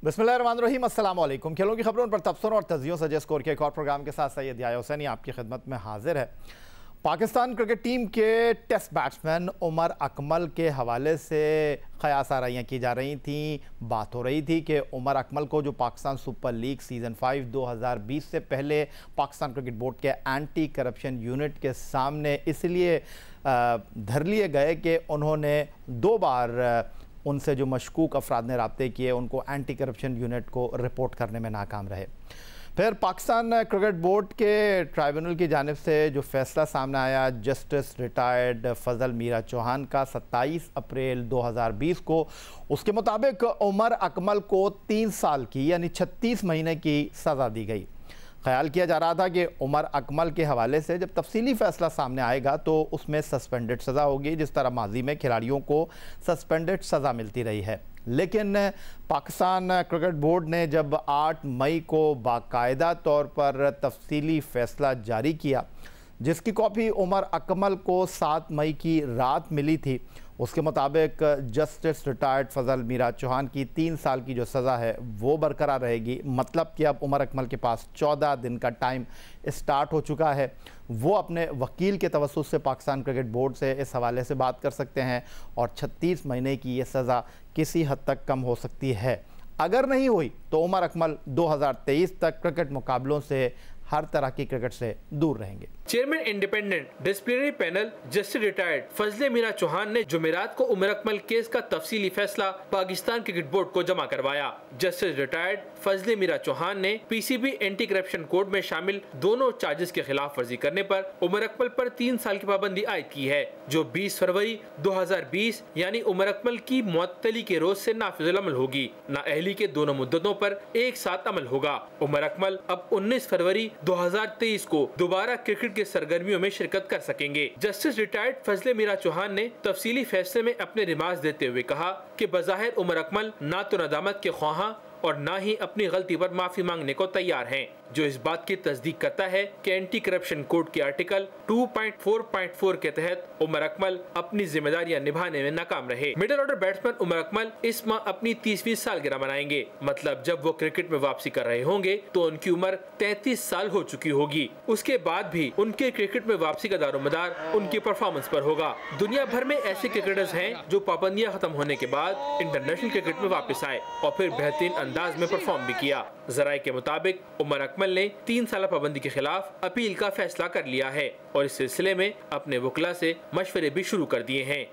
बिस्मिल्लाहिर्रहमानिर्रहीम, अस्सलाम वालेकुम। खेलों की खबरों पर तबसरों और तजियों से स्कोर के एक और प्रोग्राम के साथ सैयद याह्या हुसैनी आपकी खिदमत में हाजिर है। पाकिस्तान क्रिकेट टीम के टेस्ट बैट्समैन उमर अकमल के हवाले से क़यास आराइयाँ की जा रही थीं। बात हो रही थी कि उमर अकमल को जो पाकिस्तान सुपर लीग सीज़न 5 2020 से पहले पाकिस्तान क्रिकेट बोर्ड के एंटी करप्शन यूनिट के सामने इसलिए धर लिए गए कि उन्होंने 2 बार उनसे जो मशकूक अफराद ने राब्ते किए उनको एंटी करप्शन यूनिट को रिपोर्ट करने में नाकाम रहे। फिर पाकिस्तान क्रिकेट बोर्ड के ट्राइब्यूनल की जानिब से जो फैसला सामने आया, जस्टिस रिटायर्ड फजल मीरा चौहान का 27 अप्रैल 2020 को, उसके मुताबिक उमर अकमल को 3 साल की यानी 36 महीने की सज़ा दी गई। ख्याल किया जा रहा था कि उमर अकमल के हवाले से जब तफसीली फ़ैसला सामने आएगा तो उसमें सस्पेंडेड सज़ा होगी, जिस तरह माजी में खिलाड़ियों को सस्पेंडेड सज़ा मिलती रही है। लेकिन पाकिस्तान क्रिकेट बोर्ड ने जब 8 मई को बाकायदा तौर पर तफसीली फ़ैसला जारी किया, जिसकी कॉपी उमर अकमल को 7 मई की रात मिली थी, उसके मुताबिक जस्टिस रिटायर्ड फजल मीरा चौहान की 3 साल की जो सज़ा है वो बरकरार रहेगी। मतलब कि अब उमर अकमल के पास 14 दिन का टाइम स्टार्ट हो चुका है। वो अपने वकील के तवस्सुत से पाकिस्तान क्रिकेट बोर्ड से इस हवाले से बात कर सकते हैं और 36 महीने की ये सज़ा किसी हद तक कम हो सकती है। अगर नहीं हुई तो उमर अकमल 2023 तक क्रिकेट मुकाबलों से हर तरह की क्रिकेट से दूर रहेंगे। Chairman independent disciplinary panel justice retired Fazle Mira Chauhan ने जुमेरात को उमर अकमल केस का तफसीली फैसला पाकिस्तान क्रिकेट बोर्ड को जमा करवाया। जस्टिस रिटायर्ड फजले मीरा चौहान ने पीसीबी एंटी करप्शन कोड में शामिल दोनों चार्जेस के खिलाफ वर्जी करने पर उमर अकमल पर 3 साल की पाबंदी आयद की है, जो 20 फरवरी 2020 यानी उमर अकमल की मुअत्तली के रोज से नाफिजुल अमल होगी। नाअहली के दोनों मुद्दतों पर एक साथ अमल होगा। उमर अकमल अब 19 फरवरी 2023 को दोबारा क्रिकेट के सरगर्मियों में शिरकत कर सकेंगे। जस्टिस रिटायर्ड फजले मीरा चौहान ने तफसीली फैसले में अपने रिमार्क्स देते हुए कहा कि बज़ाहिर उमर अकमल ना तो नदामत के ख्वाहां और ना ही अपनी गलती पर माफी मांगने को तैयार हैं, जो इस बात की तस्दीक करता है कि एंटी करप्शन कोड के आर्टिकल 2.4.4 के तहत उमर अकमल अपनी जिम्मेदारियां निभाने में नाकाम रहे। Middle order batsman Umar Akmal इस माह अपनी 30वीं सालगिरह मनाएंगे। मतलब जब वो क्रिकेट में वापसी कर रहे होंगे तो उनकी उम्र 33 साल हो चुकी होगी। उसके बाद भी उनके क्रिकेट में वापसी का दारोमदार उनकी परफॉर्मेंस पर होगा। दुनिया भर में ऐसे क्रिकेटर्स हैं जो पाबंदियां खत्म होने के बाद इंटरनेशनल क्रिकेट में वापस आए और फिर बेहतरीन अंदाज में परफॉर्म भी किया। जराये के मुताबिक उमर अकमल ने 3 साल पाबंदी के खिलाफ अपील का फैसला कर लिया है और इस सिलसिले में अपने वकला से मशवरे भी शुरू कर दिए हैं।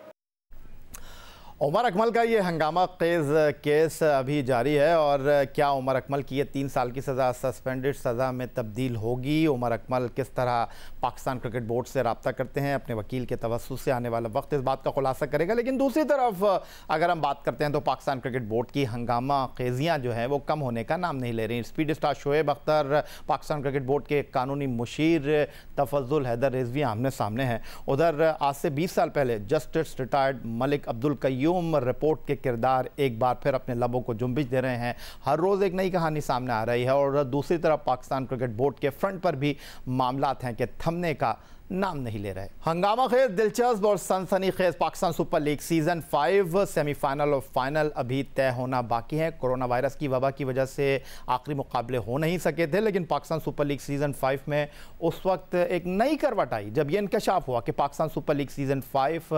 उमर अकमल का ये हंगामा खेज़ केस अभी जारी है और क्या उमर अकमल की ये 3 साल की सज़ा सस्पेंडेड सज़ा में तब्दील होगी? उमर अकमल किस तरह पाकिस्तान क्रिकेट बोर्ड से रब्ता करते हैं अपने वकील के तवस्सुत से, आने वाला वक्त इस बात का खुलासा करेगा। लेकिन दूसरी तरफ अगर हम बात करते हैं तो पाकिस्तान क्रिकेट बोर्ड की हंगामा खेजियाँ जो हैं वो कम होने का नाम नहीं ले रही। Speed star Shoaib Akhtar, Pakistan cricket board के कानूनी मुशीर तफज्जुल हैदर रिजवी आमने सामने हैं। उधर आज से 20 साल पहले justice retired Malik Abdul Qayyum report के किरदार एक बार फिर अपने लबों को जुम्बिश दे रहे हैं। हर रोज़ एक नई कहानी सामने आ रही है और दूसरी तरफ पाकिस्तान क्रिकेट बोर्ड के फ्रंट पर भी मामलात हैं कि थमने का नाम नहीं ले रहे। हंगामा खेज, दिलचस्प और सनसनी खेज Pakistan super league season 5 semifinal और फाइनल अभी तय होना बाकी है। कोरोना वायरस की वबा की वजह से आखिरी मुकाबले हो नहीं सके थे, लेकिन पाकिस्तान सुपर लीग सीज़न 5 में उस वक्त एक नई करवट आई जब यह इंकशाफ हुआ कि पाकिस्तान सुपर लीग सीज़न 5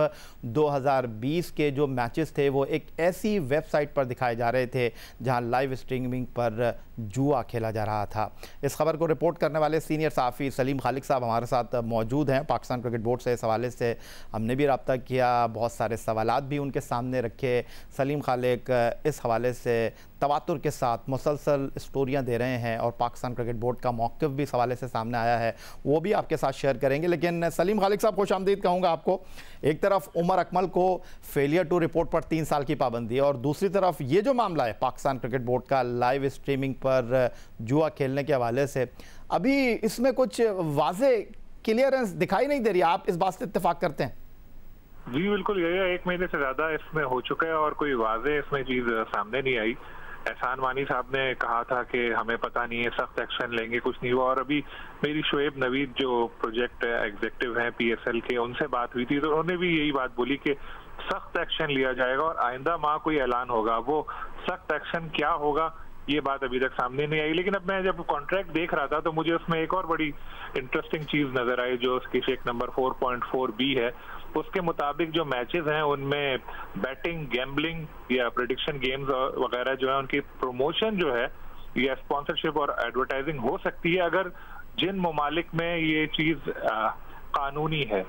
2020 के जो मैचेस थे वो एक ऐसी वेबसाइट पर दिखाए जा रहे थे जहां लाइव स्ट्रीमिंग पर जुआ खेला जा रहा था। इस खबर को रिपोर्ट करने वाले सीनियर सहाफ़ी सलीम खालिक साहब हमारे साथ मौजूद हैं। पाकिस्तान क्रिकेट बोर्ड से इस हवाले से हमने भी रब्ता किया, बहुत सारे सवालात भी उनके सामने रखे। सलीम खालिक इस हवाले से तवातुर के साथ मुसलसल स्टोरियां दे रहे हैं और पाकिस्तान क्रिकेट बोर्ड का मौक़िफ़ भी इस हवाले से सामने आया है, वो भी आपके साथ शेयर करेंगे। लेकिन सलीम खालिक साहब, खुश आमदीद कहूँगा आपको। एक तरफ उमर अकमल को फेलियर टू रिपोर्ट पर 3 साल की पाबंदी और दूसरी तरफ ये जो मामला है पाकिस्तान क्रिकेट बोर्ड का लाइव स्ट्रीमिंग पर जुआ खेलने के हवाले से, अभी इसमें कुछ वाज़े क्लियरेंस दिखाई नहीं दे रही। आप इस बात से इत्तेफाक करते हैं? जी बिल्कुल, यही 1 महीने से ज्यादा इसमें हो चुका है और कोई वाज़े इसमें चीज सामने नहीं आई। एहसान मानी साहब ने कहा था कि हमें पता नहीं है, सख्त एक्शन लेंगे, कुछ नहीं हुआ। और अभी मेरी शोएब नवीद जो प्रोजेक्ट एग्जीक्यूटिव हैं PSL के, उनसे बात हुई थी तो उन्होंने भी यही बात बोली कि सख्त एक्शन लिया जाएगा और आइंदा माह कोई ऐलान होगा, वो सख्त एक्शन क्या होगा ये बात अभी तक सामने नहीं आई। लेकिन अब मैं जब कॉन्ट्रैक्ट देख रहा था तो मुझे उसमें एक और बड़ी इंटरेस्टिंग चीज नजर आई जो उसकी शेक नंबर 4.4B है। उसके मुताबिक जो मैचेस हैं उनमें बैटिंग, गैम्बलिंग या प्रेडिक्शन गेम्स वगैरह जो है उनकी प्रमोशन जो है या स्पॉन्सरशिप और एडवर्टाइजिंग हो सकती है अगर जिन ममालिक में ये चीज कानूनी है।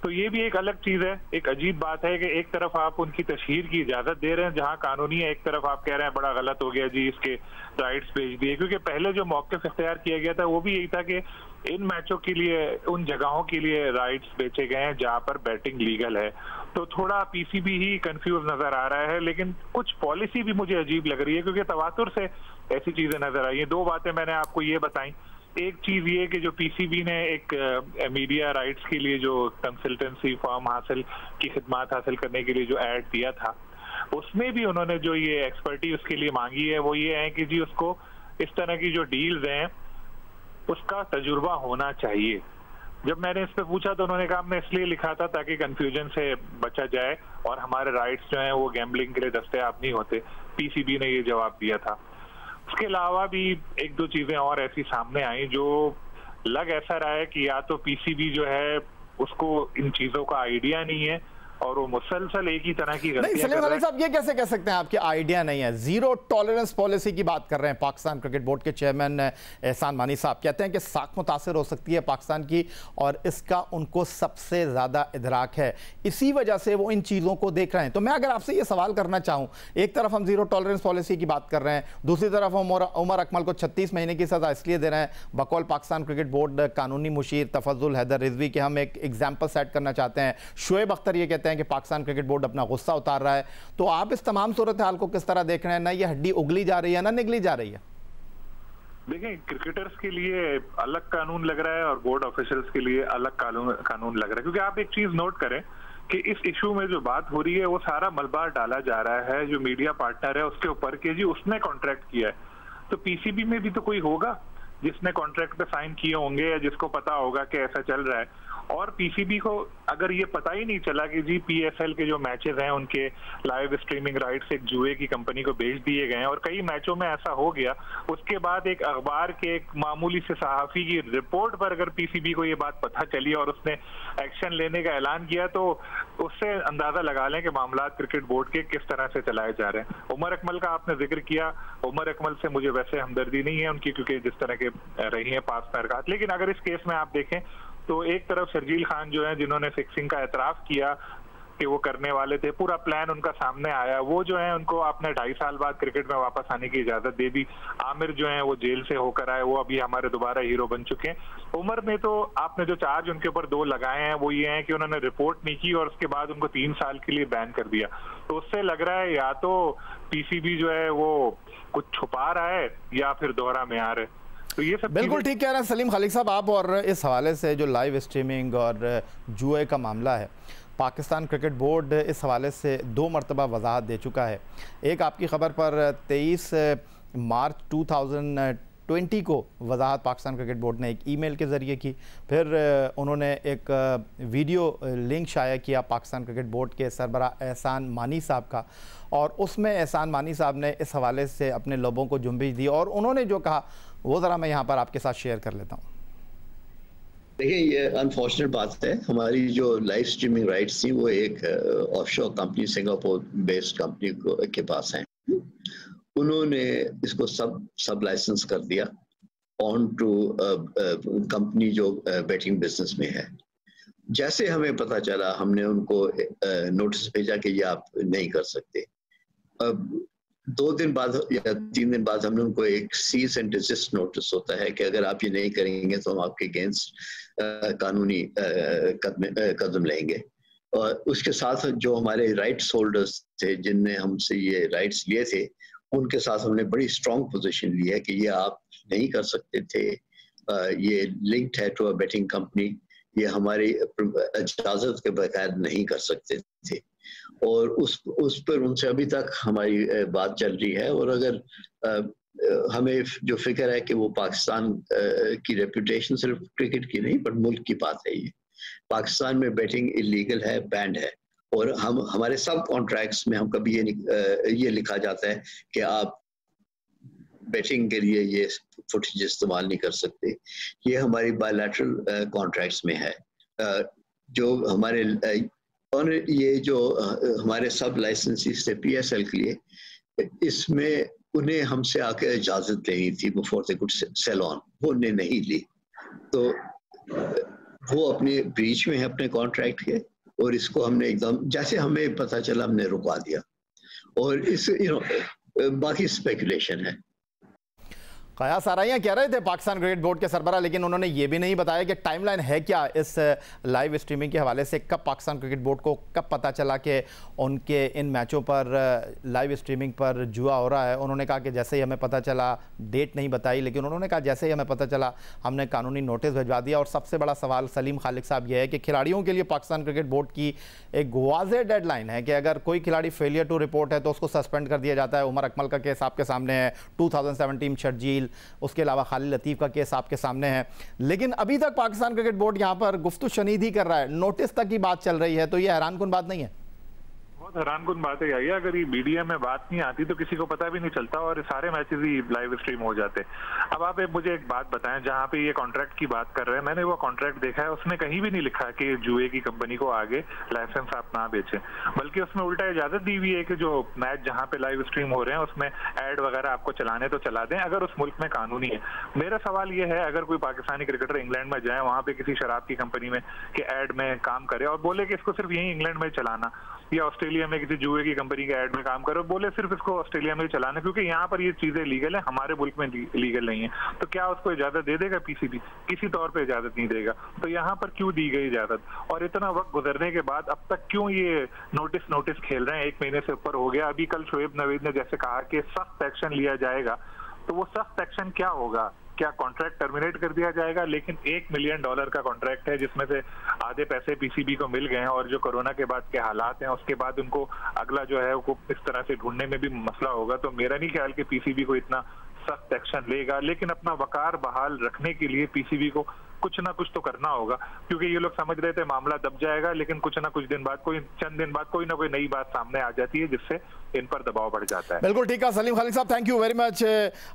तो ये भी एक अलग चीज है, एक अजीब बात है कि एक तरफ आप उनकी तशहीर की इजाजत दे रहे हैं जहां कानूनी है, एक तरफ आप कह रहे हैं बड़ा गलत हो गया जी, इसके राइट्स भेज दिए। क्योंकि पहले जो मौक़िफ़ इख्तियार किया गया था वो भी यही था कि इन मैचों के लिए, उन जगहों के लिए राइट्स बेचे गए हैं जहां पर बैटिंग लीगल है। तो थोड़ा पीसीबी ही कंफ्यूज नजर आ रहा है, लेकिन कुछ पॉलिसी भी मुझे अजीब लग रही है क्योंकि तवातुर से ऐसी चीजें नजर आई हैं। दो बातें मैंने आपको ये बताई। एक चीज ये कि जो पीसीबी ने एक मीडिया राइट्स के लिए जो कंसल्टेंसी फर्म हासिल की खिदमत हासिल करने के लिए जो ऐड दिया था, उसमें भी उन्होंने जो ये एक्सपर्टी उसके लिए मांगी है वो ये है कि जी उसको इस तरह की जो डील्स हैं उसका तजुर्बा होना चाहिए। जब मैंने इस पे पूछा तो उन्होंने कहा हमने इसलिए लिखा था ताकि कंफ्यूजन से बचा जाए और हमारे राइट्स जो हैं वो गैम्बलिंग के लिए दस्तयाब नहीं होते। पीसीबी ने ये जवाब दिया था। उसके अलावा भी एक दो चीजें और ऐसी सामने आई जो लग ऐसा रहा है कि या तो पीसीबी जो है उसको इन चीजों का आइडिया नहीं है और वो मुसलसल एक ही तरह की नहीं। सलीम खलील साहब, ये कैसे कह सकते हैं आपकी आइडिया नहीं है? जीरो टॉलरेंस पॉलिसी की बात कर रहे हैं पाकिस्तान क्रिकेट बोर्ड के चेयरमैन एहसान मानी साहब। कहते हैं कि साख मुतासिर हो सकती है पाकिस्तान की और इसका उनको सबसे ज़्यादा इदराक है, इसी वजह से वो इन चीज़ों को देख रहे हैं। तो मैं अगर आपसे ये सवाल करना चाहूँ, एक तरफ हम जीरो टॉलरेंस पॉलिसी की बात कर रहे हैं, दूसरी तरफ हम उमर अकमल को 36 महीने की सज़ा इसलिए दे रहे हैं बकौल पाकिस्तान क्रिकेट बोर्ड कानूनी मुशीर तफज्जुल हैदर रिजवी के हम एक एग्जाम्पल सेट करना चाहते हैं। शुएब अख्तर ये कहते हैं कि पाकिस्तान क्रिकेट बोर्ड अपना गुस्सा उतार रहा है। तो आप इस तमाम सूरत हाल को किस तरह देख रहे हैं? ना ये हड्डी उगली जा रही है ना निगली जा रही है? देखिए, क्रिकेटर्स के लिए अलग कानून लग रहा है और बोर्ड ऑफिशियल्स के लिए अलग कानून लग रहा है। क्योंकि आप एक चीज नोट करें कि इस इशू में जो बात हो रही है वो सारा मलबा डाला जा रहा है जो मीडिया पार्टनर है उसके ऊपर कि जी उसने कॉन्ट्रैक्ट किया है। तो पीसीबी में भी तो कोई होगा जिसने कॉन्ट्रैक्ट पे साइन किए होंगे या जिसको पता होगा कि ऐसा चल रहा है। और पीसीबी को अगर ये पता ही नहीं चला कि जी पीएसएल के जो मैचेस हैं उनके लाइव स्ट्रीमिंग राइट्स एक जुए की कंपनी को बेच दिए गए हैं और कई मैचों में ऐसा हो गया, उसके बाद एक अखबार के एक मामूली से सहाफी की रिपोर्ट पर अगर पीसीबी को ये बात पता चली और उसने एक्शन लेने का ऐलान किया तो उससे अंदाजा लगा लें कि मामला क्रिकेट बोर्ड के किस तरह से चलाए जा रहे हैं। उमर अकमल का आपने जिक्र किया, उमर अकमल से मुझे वैसे हमदर्दी नहीं है उनकी क्योंकि जिस तरह के रही है पास में हरकत। लेकिन अगर इस केस में आप देखें तो एक तरफ शर्जील खान जो है जिन्होंने फिक्सिंग का एतराफ किया कि वो करने वाले थे, पूरा प्लान उनका सामने आया, वो जो है उनको आपने 2.5 साल बाद क्रिकेट में वापस आने की इजाजत दे दी। आमिर जो है वो जेल से होकर आए, वो अभी हमारे दोबारा हीरो बन चुके हैं। उमर ने तो आपने जो चार्ज उनके ऊपर 2 लगाए हैं वो ये हैं कि उन्होंने रिपोर्ट नहीं की और उसके बाद उनको 3 साल के लिए बैन कर दिया। तो उससे लग रहा है या तो पीसीबी जो है वो कुछ छुपा रहा है या फिर दोहरा मेयार है। तो ये सब बिल्कुल ठीक कह रहे हैं सलीम खलील साहब आप। और इस हवाले से जो लाइव स्ट्रीमिंग और जुए का मामला है, पाकिस्तान क्रिकेट बोर्ड इस हवाले से 2 मरतबा वजाहत दे चुका है। एक आपकी ख़बर पर 23 मार्च 2020 को वजाहत पाकिस्तान क्रिकेट बोर्ड ने एक ईमेल के ज़रिए की, फिर उन्होंने एक वीडियो लिंक शाया किया पाकिस्तान क्रिकेट बोर्ड के सरबराह एहसान मानी साहब का, और उसमें एहसान मानी साहब ने इस हवाले से अपने लोगों को जुम्बिश दी और उन्होंने जो कहा वो ज़रा मैं यहाँ पर आपके साथ शेयर कर लेता हूँ। देखिए, ये अनफॉर्चुनेट बात है, हमारी जो लाइव स्ट्रीमिंग राइट्स थी वो एक offshore company, Singapore based company के पास हैं। उन्होंने इसको सब लाइसेंस कर दिया ऑन टू कंपनी जो बेटिंग बिजनेस में है। जैसे हमें पता चला हमने उनको नोटिस भेजा कि ये आप नहीं कर सकते। 2 दिन बाद या 3 दिन बाद हमने उनको एक सीज एंड डिजिस्ट नोटिस होता है कि अगर आप ये नहीं करेंगे तो हम आपके अगेंस्ट कानूनी कदम लेंगे। और उसके साथ जो हमारे राइट्स होल्डर्स थे जिनने हमसे ये राइट्स लिए थे, उनके साथ हमने बड़ी स्ट्रॉन्ग पोजीशन ली है कि ये आप नहीं कर सकते थे, ये लिंक्ड है टू अ बेटिंग कंपनी, ये हमारी इजाजत के बगैर नहीं कर सकते थे। और उस पर उनसे अभी तक हमारी बात चल रही है। और अगर हमें जो फिक्र है कि वो पाकिस्तान की रेपुटेशन सिर्फ क्रिकेट की नहीं पर मुल्क की बात है, ये पाकिस्तान में बेटिंग इलीगल है, बैंड है, और हम हमारे सब कॉन्ट्रैक्ट्स में हम कभी ये लिखा जाता है कि आप बेटिंग के लिए ये फुटेज इस्तेमाल नहीं कर सकते। ये हमारी बायलैटरल कॉन्ट्रैक्ट्स में है। जो हमारे और ये जो हमारे सब लाइसेंसीज थे PSL के लिए, इसमें उन्हें हमसे आके इजाज़त लेनी थी before they could sail on, वो उन्हें नहीं ली। तो वो अपने ब्रीच में है अपने कॉन्ट्रैक्ट के, और इसको हमने एकदम जैसे हमें पता चला हमने रुकवा दिया। और इस बाकी स्पेकुलेशन है। कयास आराइयाँ कह रहे थे पाकिस्तान क्रिकेट बोर्ड के सरबराह, लेकिन उन्होंने ये भी नहीं बताया कि टाइमलाइन है क्या इस लाइव स्ट्रीमिंग के हवाले से। कब पाकिस्तान क्रिकेट बोर्ड को कब पता चला कि उनके इन मैचों पर लाइव स्ट्रीमिंग पर जुआ हो रहा है। उन्होंने कहा कि जैसे ही हमें पता चला, डेट नहीं बताई, लेकिन उन्होंने कहा जैसे ही हमें पता चला हमने कानूनी नोटिस भिजवा दिया। और सबसे बड़ा सवाल सलीम खालिक साहब यह है कि खिलाड़ियों के लिए पाकिस्तान क्रिकेट बोर्ड की एक वाज़ेह डेडलाइन है कि अगर कोई खिलाड़ी फेलियर टू रिपोर्ट है तो उसको सस्पेंड कर दिया जाता है। उमर अकमल का केस आपके सामने है, 2017 शर्जील, उसके अलावा खालिद लतीफ़ का केस आपके सामने है। लेकिन अभी तक पाकिस्तान क्रिकेट बोर्ड यहाँ पर गुफ्तु शनीद ही कर रहा है, नोटिस तक की बात चल रही है। तो ये हैरानकुन बात नहीं है? बहुत हैरानकुन बात है यार, अगर ये मीडिया में बात नहीं आती तो किसी को पता भी नहीं चलता और सारे मैचेस ही लाइव स्ट्रीम हो जाते। अब आप मुझे एक बात बताएं, जहां पे ये कॉन्ट्रैक्ट की बात कर रहे हैं, मैंने वो कॉन्ट्रैक्ट देखा है, उसमें कहीं भी नहीं लिखा कि जुए की कंपनी को आगे लाइसेंस आप ना बेचें, बल्कि उसमें उल्टा इजाजत दी हुई है कि जो मैच जहां पे लाइव स्ट्रीम हो रहे हैं उसमें एड वगैरह आपको चलाने तो चला दें, अगर उस मुल्क में कानूनी है। मेरा सवाल ये है, अगर कोई पाकिस्तानी क्रिकेटर इंग्लैंड में जाए, वहां पे किसी शराब की कंपनी में कि एड में काम करे और बोले कि इसको सिर्फ यही इंग्लैंड में चलाना, या ऑस्ट्रेलिया में किसी जुए की कंपनी के ऐड में काम करो, बोले सिर्फ इसको ऑस्ट्रेलिया में चलाना क्योंकि यहाँ पर ये चीजें लीगल है, हमारे मुल्क में लीगल नहीं है, तो क्या उसको इजाजत दे देगा PCB? किसी तौर पे इजाजत नहीं देगा। तो यहाँ पर क्यों दी गई इजाजत? और इतना वक्त गुजरने के बाद अब तक क्यों ये नोटिस खेल रहे हैं? 1 महीने से ऊपर हो गया। अभी कल शोएब नवीद ने जैसे कहा कि सख्त एक्शन लिया जाएगा, तो वो सख्त एक्शन क्या होगा? क्या कॉन्ट्रैक्ट टर्मिनेट कर दिया जाएगा? लेकिन $1 मिलियन का कॉन्ट्रैक्ट है जिसमें से आधे पैसे PCB को मिल गए हैं, और जो कोरोना के बाद के हालात हैं उसके बाद उनको अगला जो है वो इस तरह से ढूंढने में भी मसला होगा। तो मेरा नहीं ख्याल कि PCB को इतना सख्त एक्शन लेगा, लेकिन अपना वकार बहाल रखने के लिए PCB को कुछ ना कुछ तो करना होगा, क्योंकि ये लोग समझ रहे थे मामला दब जाएगा, लेकिन कुछ ना कुछ दिन बाद, चंद दिन बाद कोई ना कोई नई बात सामने आ जाती है जिससे इन पर दबाव बढ़ जाता है। बिल्कुल ठीक है सलीम खालिक साहब, थैंक यू वेरी मच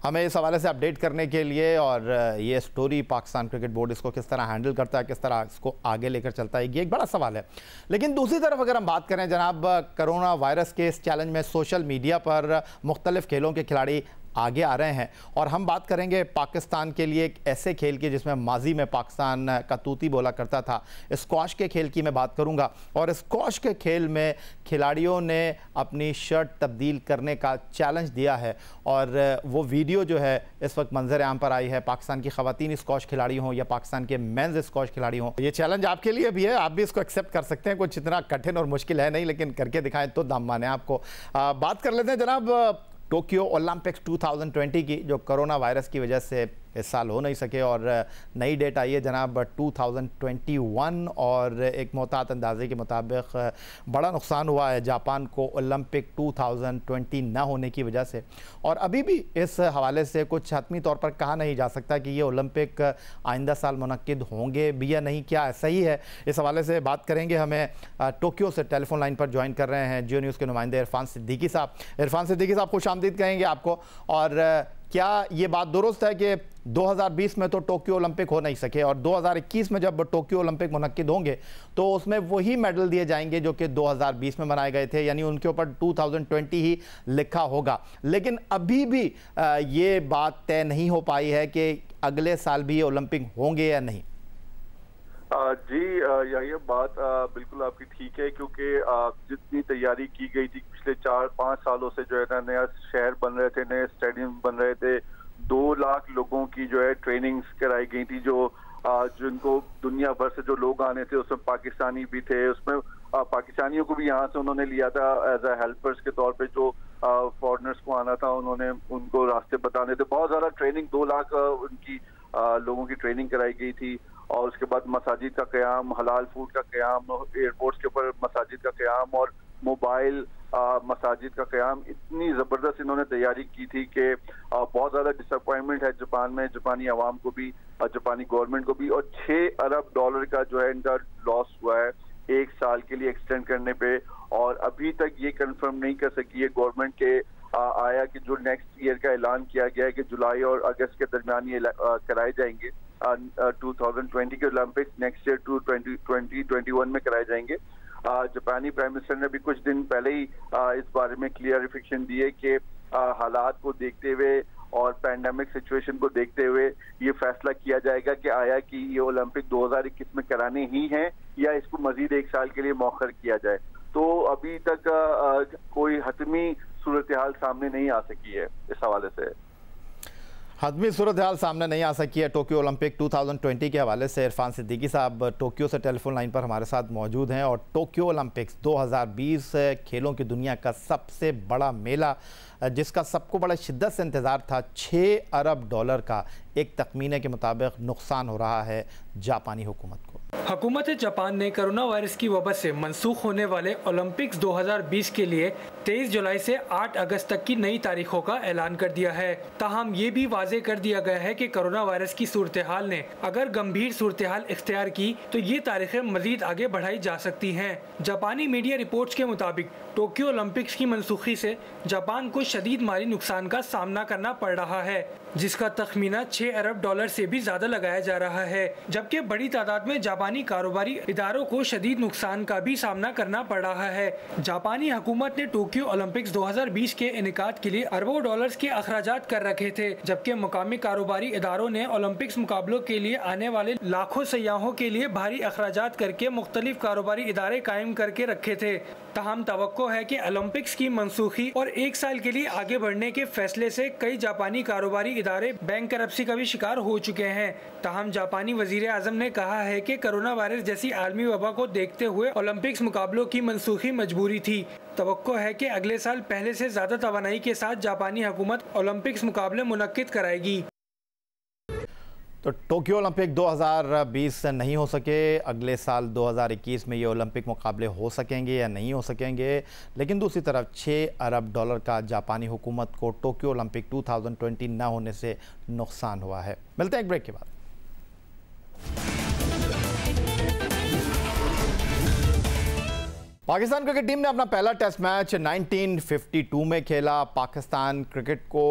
हमें इस हवाले से अपडेट करने के लिए। और ये स्टोरी पाकिस्तान क्रिकेट बोर्ड इसको किस तरह हैंडल करता है, किस तरह इसको आगे लेकर चलता है, ये एक बड़ा सवाल है। लेकिन दूसरी तरफ अगर हम बात करें जनाब, कोरोना वायरस के इस चैलेंज में सोशल मीडिया पर मुख्तलिफ खेलों के खिलाड़ी आगे आ रहे हैं। और हम बात करेंगे पाकिस्तान के लिए एक ऐसे खेल की जिसमें माजी में पाकिस्तान का तूती बोला करता था। स्क्वॉश के खेल की मैं बात करूंगा, और स्क्वॉश के खेल में खिलाड़ियों ने अपनी शर्ट तब्दील करने का चैलेंज दिया है, और वो वीडियो जो है इस वक्त मंजर आम पर आई है। पाकिस्तान की ख़वातीन स्क्वॉश खिलाड़ी हों या पाकिस्तान के मेंस स्क्वॉश खिलाड़ी हों, ये चैलेंज आपके लिए भी है, आप भी इसको एक्सेप्ट कर सकते हैं। कुछ इतना कठिन और मुश्किल है नहीं, लेकिन करके दिखाएं तो दाम माने आपको। बात कर लेते हैं जनाब टोक्यो ओलंपिक्स 2020 की, जो कोरोना वायरस की वजह से इस साल हो नहीं सके, और नई डेट आई है जनाब 2021। और एक मोहतात अंदाजे के मुताबिक बड़ा नुकसान हुआ है जापान को ओलंपिक 2020 न होने की वजह से। और अभी भी इस हवाले से कुछ हतमी तौर पर कहा नहीं जा सकता कि ये ओलंपिक आइंदा साल मुनक्किद होंगे भी या नहीं, क्या सही है? इस हवाले से बात करेंगे। हमें टोक्यो से टेलीफोन लाइन पर ज्वाइन कर रहे हैं जियो न्यूज़ के नुमाइंदे इरफान सिद्दीकी साहब। इरफान सिद्दीकी साहब, खुश आमदीद कहेंगे आपको। और क्या ये बात दुरुस्त है कि 2020 में तो टोक्यो ओलंपिक हो नहीं सके, और 2021 में जब टोक्यो ओलंपिक मुनक्किद होंगे तो उसमें वही मेडल दिए जाएंगे जो कि 2020 में बनाए गए थे, यानी उनके ऊपर 2020 ही लिखा होगा? लेकिन अभी भी ये बात तय नहीं हो पाई है कि अगले साल भी ये ओलंपिक होंगे या नहीं। जी, ये बात बिल्कुल आपकी ठीक है, क्योंकि जितनी तैयारी की गई थी पिछले 4-5 सालों से, जो है ना, नया शहर बन रहे थे, नए स्टेडियम बन रहे थे, 2 लाख लोगों की जो है ट्रेनिंग्स कराई गई थी, जिनको दुनिया भर से जो लोग आने थे उसमें पाकिस्तानी भी थे, उसमें पाकिस्तानियों को भी यहाँ से उन्होंने लिया था एज अ हेल्पर्स के तौर पे। जो फॉरेनर्स को आना था उन्होंने उनको रास्ते बताने थे। बहुत ज़्यादा ट्रेनिंग, 2 लाख उनकी लोगों की ट्रेनिंग कराई गई थी। और उसके बाद मसाजिद का क़याम, हलाल फूड का क़याम, एयरपोर्ट्स के ऊपर मसाजिद का क़याम और मोबाइल मसाजिद का क़याम। इतनी ज़बरदस्त इन्होंने तैयारी की थी कि बहुत ज़्यादा डिसअपॉइंटमेंट है जापान में, जापानी अवाम को भी, जापानी गवर्नमेंट को भी। और $6 अरब का जो है इनका लॉस हुआ है 1 साल के लिए एक्सटेंड करने पे, और अभी तक ये कंफर्म नहीं कर सकी है गवर्नमेंट के आया कि जो नेक्स्ट ईयर का ऐलान किया गया है कि जुलाई और अगस्त के दरमियान ये कराए जाएंगे 2020 के ओलंपिक्स नेक्स्ट ईयर 2021 में कराए जाएंगे। जापानी प्राइम मिनिस्टर ने भी कुछ दिन पहले ही इस बारे में क्लियरिफिकेशन दी है कि हालात को देखते हुए और पैंडेमिक सिचुएशन को देखते हुए ये फैसला किया जाएगा कि आया कि ये ओलंपिक 2021 में कराने ही हैं या इसको मजीद 1 साल के लिए मौखर किया जाए। तो अभी तक कोई हतमी सूरत हाल सामने नहीं आ सकी है। इस हवाले से हतमी सूरत हाल सामने नहीं आ सकी है। टोक्यो ओलंपिक 2020 के हवाले से इरफान सिद्दीकी साहब टोक्यो से टेलीफोन लाइन पर हमारे साथ मौजूद हैं। और टोक्यो ओलंपिक्स 2020 खेलों की दुनिया का सबसे बड़ा मेला, जिसका सबको बड़ा शिद्दत से इंतज़ार था, $6 अरब का एक तखमीने के मुताबिक नुकसान हो रहा है जापानी हुकूमत को। हुकूमत जापान ने कोरोना वायरस की वजह से मंसूख होने वाले ओलंपिक्स 2020 के लिए 23 जुलाई से 8 अगस्त तक की नई तारीखों का ऐलान कर दिया है। ताहम ये भी वाजे कर दिया गया है कि कोरोना वायरस की सूरत हाल ने अगर गंभीर सूरत हाल इख्तियार की तो ये तारीखें मजीद आगे बढ़ाई जा सकती हैं। जापानी मीडिया रिपोर्ट्स के मुताबिक टोक्यो ओलंपिक्स की मनसूखी से जापान को शदीद माली नुकसान का सामना करना पड़ रहा है, जिसका तखमीना $6 अरब से भी ज्यादा लगाया जा रहा है, जबकि बड़ी तादाद में जापानी कारोबारी इदारों को शदीद नुकसान का भी सामना करना पड़ रहा है। जापानी हुकूमत ने टोक्यो ओलंपिक्स 2020 के इनेकाद के लिए अरबों डॉलर्स के अखराजात कर रखे थे, जबकि मुकामी कारोबारी इदारों ने ओलंपिक्स मुकाबलों के लिए आने वाले लाखों सयाहों के लिए भारी अखराजात करके मुख्तलिफ कारोबारी इदारे कायम करके रखे थे। ताहम तवक्को है कि ओलंपिक्स की मनसूखी और 1 साल के लिए आगे बढ़ने के फैसले से कई जापानी कारोबारी इदारे बैंकरप्सी का भी शिकार हो चुके हैं। ताहम जापानी वजीर आजम ने कहा है कि कोरोना वायरस जैसी आलमी वबा को देखते हुए ओलंपिक्स मुकाबलों की मनसूखी मजबूरी थी। तवक्को है कि अगले साल पहले से ज्यादा तवानाई के साथ जापानी हुकूमत ओलंपिक्स मुकाबले मुनक्किद कराएगी। तो टोक्यो ओलंपिक 2020 नहीं हो सके, अगले साल 2021 में ये ओलंपिक मुकाबले हो सकेंगे या नहीं हो सकेंगे। लेकिन दूसरी तरफ $6 अरब का जापानी हुकूमत को टोक्यो ओलंपिक 2020 न होने से नुकसान हुआ है। मिलते हैं एक ब्रेक के बाद। पाकिस्तान क्रिकेट टीम ने अपना पहला टेस्ट मैच 1952 में खेला। पाकिस्तान क्रिकेट को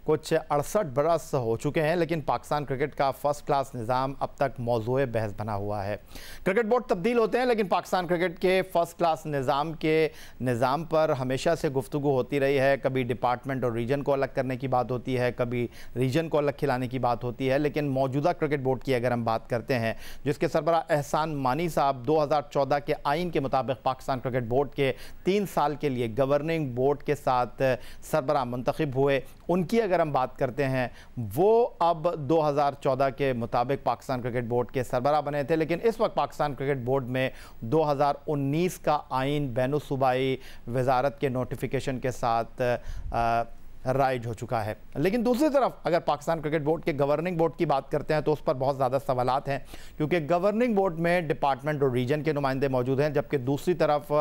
कुछ 68 बरस हो चुके हैं, लेकिन पाकिस्तान क्रिकेट का फर्स्ट क्लास निज़ाम अब तक मौजूए बहस बना हुआ है। क्रिकेट बोर्ड तब्दील होते हैं, लेकिन पाकिस्तान क्रिकेट के फर्स्ट क्लास निज़ाम पर हमेशा से गुफ्तगू होती रही है। कभी डिपार्टमेंट और रीजन को अलग करने की बात होती है, कभी रीजन को अलग खिलाने की बात होती है। लेकिन मौजूदा क्रिकेट बोर्ड की अगर हम बात करते हैं, जिसके सरबराह एहसान मानी साहब 2014 के आइन के मुताबिक पाकिस्तान क्रिकेट बोर्ड के 3 साल के लिए गवर्निंग बोर्ड के साथ सरबराह मुंतखब हुए, उनकी अगर हम बात करते हैं, वो अब 2014 के मुताबिक पाकिस्तान क्रिकेट बोर्ड के सरबराह बने थे। लेकिन इस वक्त पाकिस्तान क्रिकेट बोर्ड में 2019 का आइन बैनुसूबाई वजारत के नोटिफिकेशन के साथ राइज हो चुका है। लेकिन दूसरी तरफ अगर पाकिस्तान क्रिकेट बोर्ड के गवर्निंग बोर्ड की बात करते हैं तो उस पर बहुत ज़्यादा सवालात हैं, क्योंकि गवर्निंग बोर्ड में डिपार्टमेंट और रीजन के नुमाइंदे मौजूद हैं, जबकि दूसरी तरफ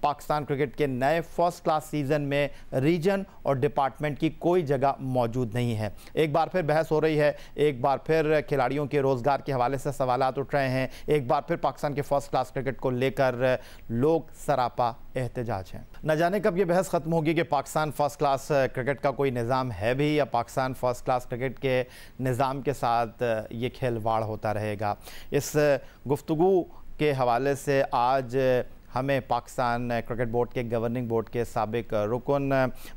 पाकिस्तान क्रिकेट के नए फर्स्ट क्लास सीज़न में रीजन और डिपार्टमेंट की कोई जगह मौजूद नहीं है। एक बार फिर बहस हो रही है, एक बार फिर खिलाड़ियों के रोज़गार के हवाले से सवालात उठ रहे हैं, एक बार फिर पाकिस्तान के फर्स्ट क्लास क्रिकेट को लेकर लोग सरापा एहतजाज हैं। न जाने कब ये बहस ख़त्म होगी कि पाकिस्तान फर्स्ट क्लास क्रिकेट का कोई निज़ाम है भी, या पाकिस्तान फर्स्ट क्लास क्रिकेट के निज़ाम के साथ ये खिलवाड़ होता रहेगा। इस गुफ्तगू के हवाले से आज हमें पाकिस्तान क्रिकेट बोर्ड के गवर्निंग बोर्ड के साबिक रुकन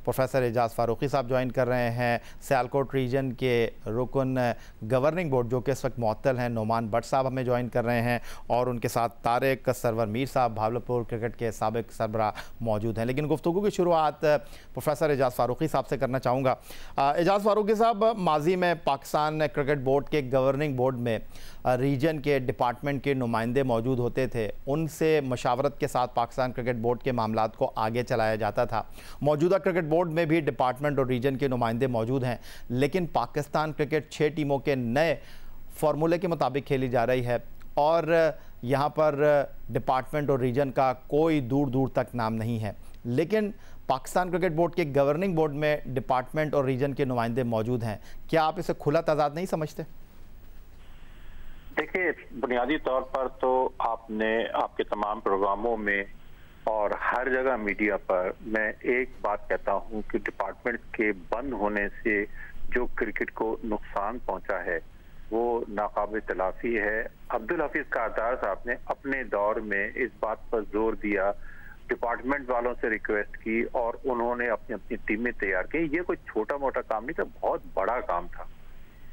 प्रोफेसर एजाज़ फ़ारूकी साहब ज्वाइन कर रहे हैं। सियालकोट रीजन के रुकन गवर्निंग बोर्ड जो कि इस वक्त मुअत्तल हैं, नोमान भट्ट साहब हमें ज्वाइन कर रहे हैं, और उनके साथ तारिक सरवर मीर साहब भावलपुर क्रिकेट के साबिक सरबराह मौजूद हैं। लेकिन गुफ्तगू की शुरुआत प्रोफेसर एजाज़ फ़ारूकी साहब से करना चाहूँगा। एजाज़ फ़ारूकी साहब, माजी में पाकिस्तान क्रिकेट बोर्ड के गवर्निंग बोर्ड में रीजन के डिपार्टमेंट के नुमाइंदे मौजूद होते थे, उनसे मशावरत के साथ पाकिस्तान क्रिकेट बोर्ड के मामलात को आगे चलाया जाता था। मौजूदा क्रिकेट बोर्ड में भी डिपार्टमेंट और रीजन के नुमाइंदे मौजूद हैं, लेकिन पाकिस्तान क्रिकेट 6 टीमों के नए फार्मूले के मुताबिक खेली जा रही है, और यहाँ पर डिपार्टमेंट और रीजन का कोई दूर दूर तक नाम नहीं है। लेकिन पाकिस्तान क्रिकेट बोर्ड के गवर्निंग बोर्ड में डिपार्टमेंट और रीजन के नुमाइंदे मौजूद हैं। क्या आप इसे खुला तजाद नहीं समझते? देखिए, बुनियादी तौर पर तो आपने आपके तमाम प्रोग्रामों में और हर जगह मीडिया पर मैं एक बात कहता हूं कि डिपार्टमेंट के बंद होने से जो क्रिकेट को नुकसान पहुंचा है वो नाकाबिल तलाफी है। अब्दुल हफीज कारदार साहब ने अपने दौर में इस बात पर जोर दिया, डिपार्टमेंट वालों से रिक्वेस्ट की और उन्होंने अपनी अपनी टीमें तैयार की। ये कोई छोटा मोटा काम नहीं था, बहुत बड़ा काम था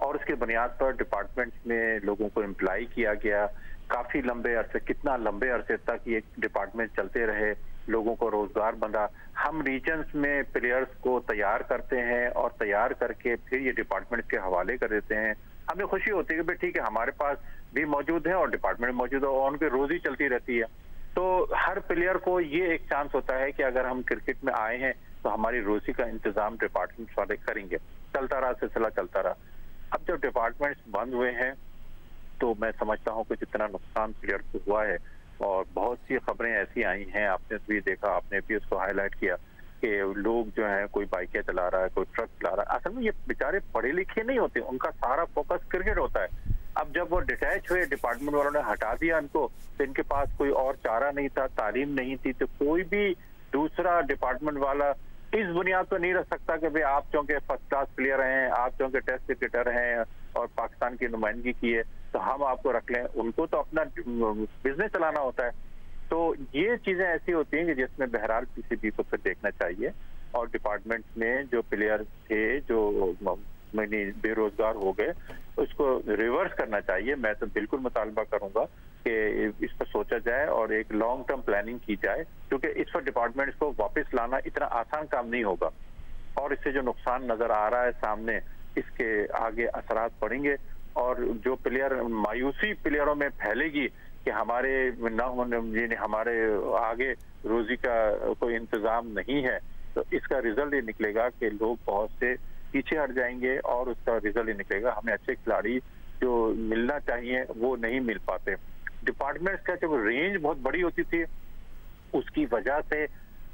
और उसके बुनियाद पर डिपार्टमेंट में लोगों को एम्प्लॉय किया गया। काफी लंबे अरसे, कितना लंबे अरसे तक ये डिपार्टमेंट चलते रहे, लोगों को रोजगार बंधा। हम रीजन्स में प्लेयर्स को तैयार करते हैं और तैयार करके फिर ये डिपार्टमेंट के हवाले कर देते हैं। हमें खुशी होती है कि भाई ठीक है, हमारे पास भी मौजूद है और डिपार्टमेंट मौजूद है और उनकी रोजी चलती रहती है। तो हर प्लेयर को ये एक चांस होता है कि अगर हम क्रिकेट में आए हैं तो हमारी रोजी का इंतजाम डिपार्टमेंट वाले करेंगे। चलता रहा, सिलसिला चलता रहा। अब जब डिपार्टमेंट्स बंद हुए हैं तो मैं समझता हूं कि जितना नुकसान प्लेयर को हुआ है, और बहुत सी खबरें ऐसी आई हैं, आपने भी देखा, आपने भी उसको हाईलाइट किया कि लोग जो हैं कोई बाइकें चला रहा है, कोई ट्रक चला रहा है। असल में ये बेचारे पढ़े लिखे नहीं होते, उनका सारा फोकस क्रिकेट होता है। अब जब वो डिटैच हुए, डिपार्टमेंट वालों ने हटा दिया इनको, तो इनके पास कोई और चारा नहीं था, तालीम नहीं थी, तो कोई भी दूसरा डिपार्टमेंट वाला इस बुनियाद पर नहीं रख सकता कि भाई आप चूंकि फर्स्ट क्लास प्लेयर हैं, आप चूंकि टेस्ट क्रिकेटर हैं और पाकिस्तान की नुमाइंदगी की है तो हम आपको रख लें। उनको तो अपना बिजनेस चलाना होता है। तो ये चीजें ऐसी होती हैं कि जिसमें बहरहाल पीसीबी को फिर देखना चाहिए और डिपार्टमेंट में जो प्लेयर थे जो बेरोजगार हो गए उसको रिवर्स करना चाहिए। मैं तो बिल्कुल मुतालबा करूंगा कि इस पर सोचा जाए और एक लॉन्ग टर्म प्लानिंग की जाए, क्योंकि इस पर डिपार्टमेंट्स को वापस लाना इतना आसान काम नहीं होगा और इससे जो नुकसान नजर आ रहा है सामने, इसके आगे असरात पड़ेंगे और जो प्लेयर मायूसी प्लेयरों में फैलेगी कि हमारे न होने, हमारे आगे रोजी का कोई इंतजाम नहीं है, तो इसका रिजल्ट ये निकलेगा कि लोग बहुत से पीछे हट जाएंगे और उसका रिजल्ट ये निकलेगा हमें अच्छे खिलाड़ी जो मिलना चाहिए वो नहीं मिल पाते। डिपार्टमेंट्स का जब रेंज बहुत बड़ी होती थी उसकी वजह से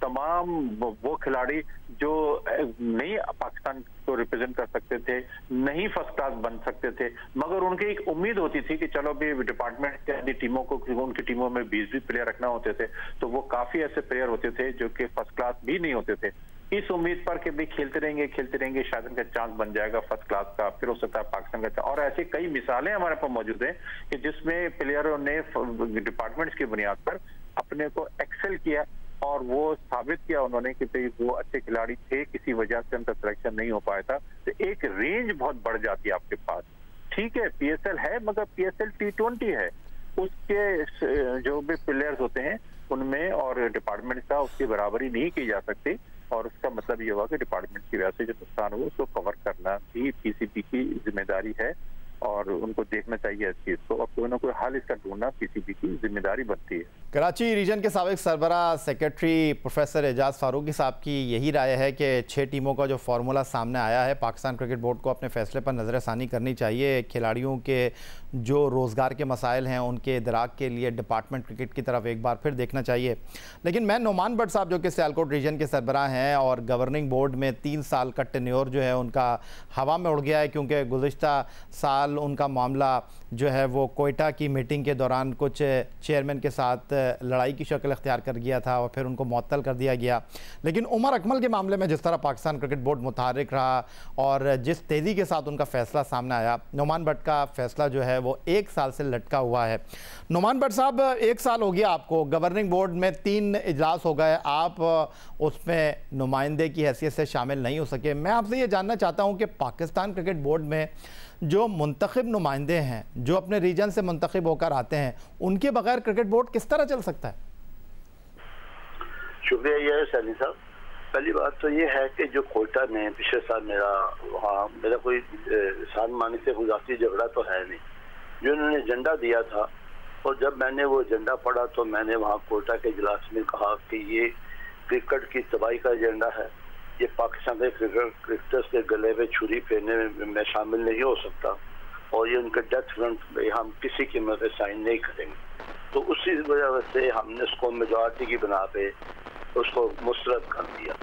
तमाम वो खिलाड़ी जो नहीं पाकिस्तान को रिप्रेजेंट कर सकते थे, नहीं फर्स्ट क्लास बन सकते थे, मगर उनकी एक उम्मीद होती थी कि चलो भी डिपार्टमेंट के टीमों को, उनकी टीमों में 20 प्लेयर रखना होते थे, तो वो काफी ऐसे प्लेयर होते थे जो कि फर्स्ट क्लास भी नहीं होते थे। इस उम्मीद पर कि भाई खेलते रहेंगे, शायद उनका चांस बन जाएगा फर्स्ट क्लास का, फिर हो सकता है पाकिस्तान का। और ऐसी कई मिसालें हमारे पास मौजूद हैं कि जिसमें प्लेयरों ने डिपार्टमेंट्स की बुनियाद पर अपने को एक्सेल किया और वो साबित किया उन्होंने कि भाई वो अच्छे खिलाड़ी थे, किसी वजह से उनका सिलेक्शन नहीं हो पाया था। तो एक रेंज बहुत बढ़ जाती है आपके पास। ठीक है, पीएसएल है मगर पीएसएल T20 है, उसके जो भी प्लेयर्स होते हैं उनमें और डिपार्टमेंट का उसकी बराबरी नहीं की जा सकती और उसका मतलब ये हुआ कि डिपार्टमेंट की वजह से जो नुकसान हुआ उसको कवर करना भी पीसीबी की जिम्मेदारी है और उनको देखना चाहिए इस चीज को और कोई ना कोई हल इसका ढूंढना पीसीबी की जिम्मेदारी बनती है। कराची रीजन के साबिक सरबराह सेक्रेटरी प्रोफेसर एजाज फारूकी साहब की यही राय है कि 6 टीमों का जो फार्मूला सामने आया है, पाकिस्तान क्रिकेट बोर्ड को अपने फैसले पर नज़रसानी करनी चाहिए। खिलाड़ियों के जो रोज़गार के मसाइल हैं उनके इदराक के लिए डिपार्टमेंट क्रिकेट की तरफ एक बार फिर देखना चाहिए। लेकिन मैं नोमान भट्ट साहब जो कि सियालकोट रीजन के सरबराह हैं और गवर्निंग बोर्ड में 3 साल का टेन्योर जो है उनका हवा में उड़ गया है, क्योंकि गुज़िश्ता साल उनका मामला जो है वो कोयटा की मीटिंग के दौरान कुछ चेयरमैन के साथ लड़ाई की शक्ल अख्तियार कर गया था और फिर उनको मुअत्तल कर दिया गया। लेकिन उमर अकमल के मामले में जिस तरह पाकिस्तान क्रिकेट बोर्ड मुतहर्रिक रहा और जिस तेज़ी के साथ उनका फ़ैसला सामने आया, नोमान भट्ट का फ़ैसला जो है वो 1 साल से लटका हुआ है। नोमान भट्ट साहब, 1 साल हो गया आपको, गवर्निंग बोर्ड में 3 इजलास हो गए, आप उसमें नुमाइंदे की हैसियत से शामिल नहीं हो सके। मैं आपसे ये जानना चाहता हूँ कि पाकिस्तान क्रिकेट बोर्ड में जो मुंतखब नुमाइंदे हैं, जो अपने रीजन से मुंतखब होकर आते हैं, उनके बगैर क्रिकेट बोर्ड किस तरह चल सकता है? शुक्रिया ये सैनी साहब। पहली बात तो ये है कि जो कोयटा ने पिछले साल मेरा कोई सान मानी से गुजाती झगड़ा तो है नहीं, जो उन्होंने एजेंडा दिया था और जब मैंने वो एजेंडा पढ़ा तो मैंने वहाँ कोयटा के इजलास में कहा कि ये क्रिकेट की तबाही का एजेंडा है, ये पाकिस्तान के क्रिकेटर्स के गले में छुरी फेरने में शामिल नहीं हो सकता और ये उनके डेथ वारंट में हम किसी कीमत पे साइन नहीं करेंगे। तो उसी वजह से हमने उसको मेजॉरिटी की बना पे उसको मुस्तरद कर दिया।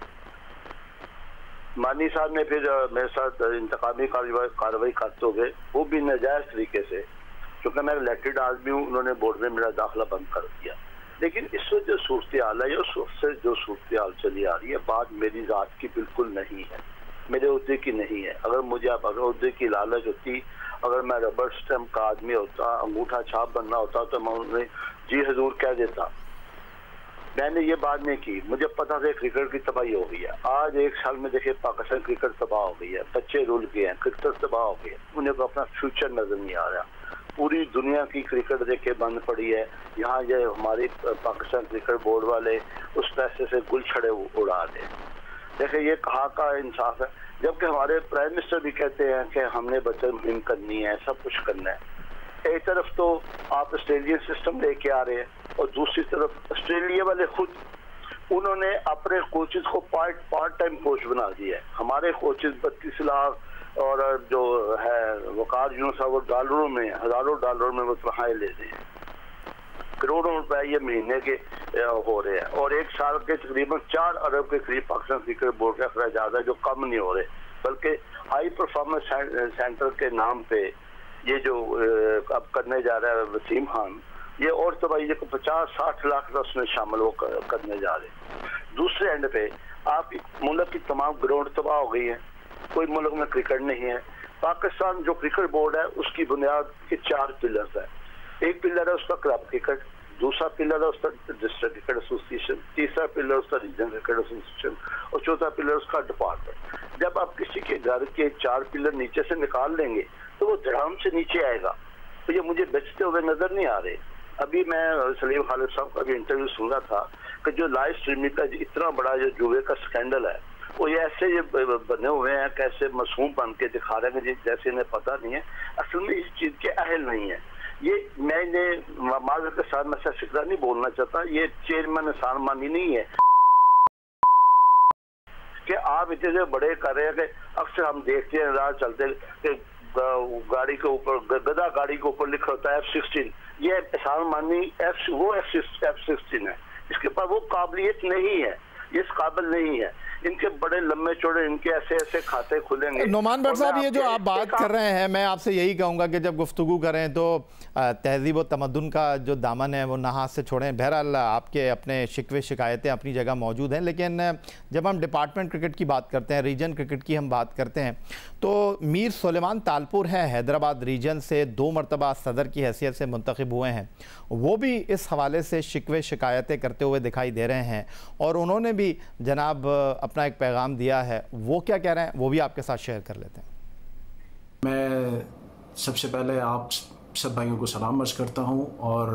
मानी साहब ने फिर मेरे साथ इंतकामी कार्रवाई करते हुए वो भी नाजायज तरीके से, क्योंकि मैं इलेक्टेड आदमी हूँ, उन्होंने बोर्ड में मेरा दाखिला बंद कर दिया। लेकिन इस वक्त जो सूरत हाल है, उस वक्त से जो सूरत हाल चली आ रही है, बात मेरी ज़ात की बिल्कुल नहीं है, मेरे उहदे की नहीं है। अगर मुझे आप अगर उहदे की लालच होती, अगर मैं रबर स्टैम्प का आदमी होता, अंगूठा छाप बनना होता, तो मैं उन्हें जी हजूर कह देता। मैंने ये बात नहीं की। मुझे पता था क्रिकेट की तबाही हो गई है। आज 1 साल में देखिए पाकिस्तान क्रिकेट तबाह हो गई है, बच्चे रुल गए हैं, क्रिकेट तबाह हो गए, उन्हें को अपना फ्यूचर नजर नहीं आ रहा। पूरी दुनिया की क्रिकेट देखे बंद पड़ी है। यहाँ ये हमारे पाकिस्तान क्रिकेट बोर्ड वाले उस पैसे से गुल छड़े उड़ा दे। देखिए ये कहाँ का इंसाफ है, जबकि हमारे प्राइम मिनिस्टर भी कहते हैं कि हमने बचत मुहिम करनी है, सब कुछ करना है। एक तरफ तो आप ऑस्ट्रेलियन सिस्टम लेके आ रहे हैं और दूसरी तरफ ऑस्ट्रेलिया वाले खुद उन्होंने अपने कोचेस को पार्ट टाइम कोच बना दिया है। हमारे कोचेस 32 लाख और जो है वकार यूनुस वो डॉलरों में, हजारों डॉलरों में वो तनख्वाहें ले रहे हैं, करोड़ों रुपए ये महीने के हो रहे हैं और 1 साल के तकरीबन 4 अरब के करीब पाकिस्तान क्रिकेट बोर्ड का अखराजात है, जो कम नहीं हो रहे, बल्कि हाई परफॉर्मेंस सेंटर के नाम पे ये जो अब करने जा रहा है वसीम खान, ये और तबाही जो 50-60 लाख का उसमें शामिल वो करने जा रहे हैं। दूसरे एंड पे आप मुल्क की तमाम ग्राउंड तबाह हो गई है, कोई मुल्क में क्रिकेट नहीं है। पाकिस्तान जो क्रिकेट बोर्ड है उसकी बुनियाद के 4 पिलर्स है। एक पिलर है उसका क्लब क्रिकेट, दूसरा पिलर है उसका डिस्ट्रिक्ट क्रिकेट एसोसिएशन, तीसरा पिलर उसका रीजनल क्रिकेट एसोसिएशन और चौथा पिलर उसका डिपार्टमेंट। जब आप किसी के घर के 4 पिलर नीचे से निकाल लेंगे तो वो धड़ाम से नीचे आएगा। तो ये मुझे बचते हुए नजर नहीं आ रहे। अभी मैं सलीम खालिद साहब का भी इंटरव्यू सुन रहा था कि जो लाइव स्ट्रीमिंग का इतना बड़ा जो जुए का स्कैंडल है, वो ये ऐसे ये बने हुए हैं, कैसे मासूम बन के दिखा रहे हैं जैसे इन्हें पता नहीं है, असल में इस चीज के अहल नहीं है। ये मैंने माजरत के साथ मैं फिक्रा नहीं बोलना चाहता, ये चेयरमैन एहसान मानी नहीं है कि आप इतने बड़े कर रहे हैं कि अक्सर हम देखते हैं राह चलते कि गाड़ी के ऊपर गधा गाड़ी के ऊपर लिखा होता है F-16, ये एहसान मानी वो F-16 है, इसके पास वो काबिलियत नहीं है, ये इस काबिल नहीं है। इनके बड़े लंबे चौड़े इनके ऐसे ऐसे खाते खुलेंगे। नोमान भट्ट साहब, ये जो आप बात कर रहे हैं, मैं आपसे यही कहूँगा कि जब गुफ्तगू करें तो तहजीब व तमद्दुन का जो दामन है वो ना हाथ से छोड़ें। बहरहाल आपके अपने शिकवे शिकायतें अपनी जगह मौजूद हैं, लेकिन जब हम डिपार्टमेंट क्रिकेट की बात करते हैं, रीजन क्रिकेट की हम बात करते हैं, तो मीर सुलेमान तालपुर हैं, हैदराबाद रीजन से 2 मरतबा सदर की हैसियत से मुंतखब हुए हैं, वो भी इस हवाले से शिकवे शिकायतें करते हुए दिखाई दे रहे हैं और उन्होंने भी जनाब अपना एक पैगाम दिया है। वो क्या कह रहे हैं वो भी आपके साथ शेयर कर लेते हैं। मैं सबसे पहले आप सब भाइयों को सलाम अर्ज़ करता हूं और